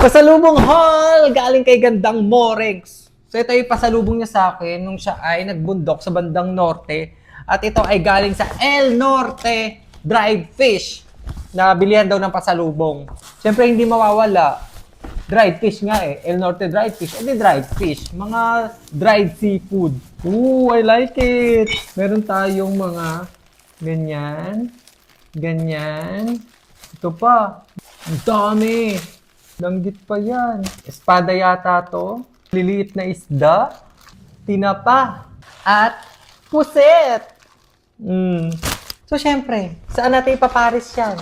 Pasalubong haul! Galing kay Gandang Morex. So ito yung pasalubong niya sa akin nung siya ay nagbundok sa bandang norte. At ito ay galing sa El Norte Dried Fish na bilihan daw ng pasalubong. Siyempre hindi mawawala. Dried fish nga eh. El Norte dried fish. Hindi dried fish. Mga dried seafood. Ooh, I like it. Meron tayong mga ganyan. Ganyan. Ito pa. Ang dami. Langgit pa yan. Espada yata to. Liliit na isda. Tinapa. At puset. So, syempre, saan natin ipaparis yan?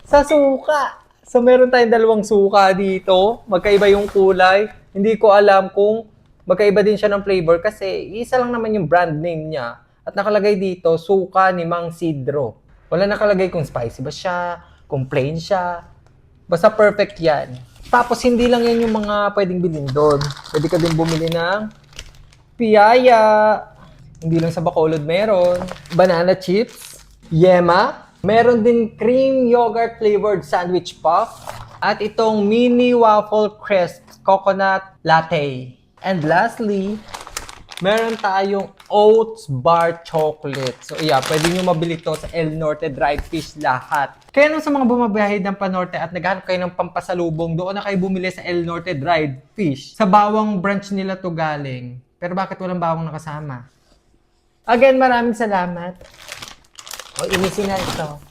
Sa suka. So, meron tayong dalawang suka dito. Magkaiba yung kulay. Hindi ko alam kung magkaiba din siya ng flavor kasi isa lang naman yung brand name niya. At nakalagay dito, suka ni Mang Sidro. Wala nakalagay kung spicy ba siya, kung plain siya. Basta perfect yan. Tapos hindi lang yan yung mga pwedeng bilhin doon. Pwede ka din bumili ng piyaya. Hindi lang sa Bacolod meron. Banana chips. Yema. Meron din cream yogurt flavored sandwich puff. At itong mini waffle crisp coconut latte. And lastly, meron tayong oats bar chocolate. So yeah, pwede nyo mabili to sa El Norte Dried Fish lahat. Kaya nung sa mga bumabiyahe ng Panorte at naghanap kayo ng pampasalubong, doon na kayo bumili sa El Norte Dried Fish. Sa bawang branch nila to galing. Pero bakit walang bawang nakasama? Again, maraming salamat. O, inisin na ito.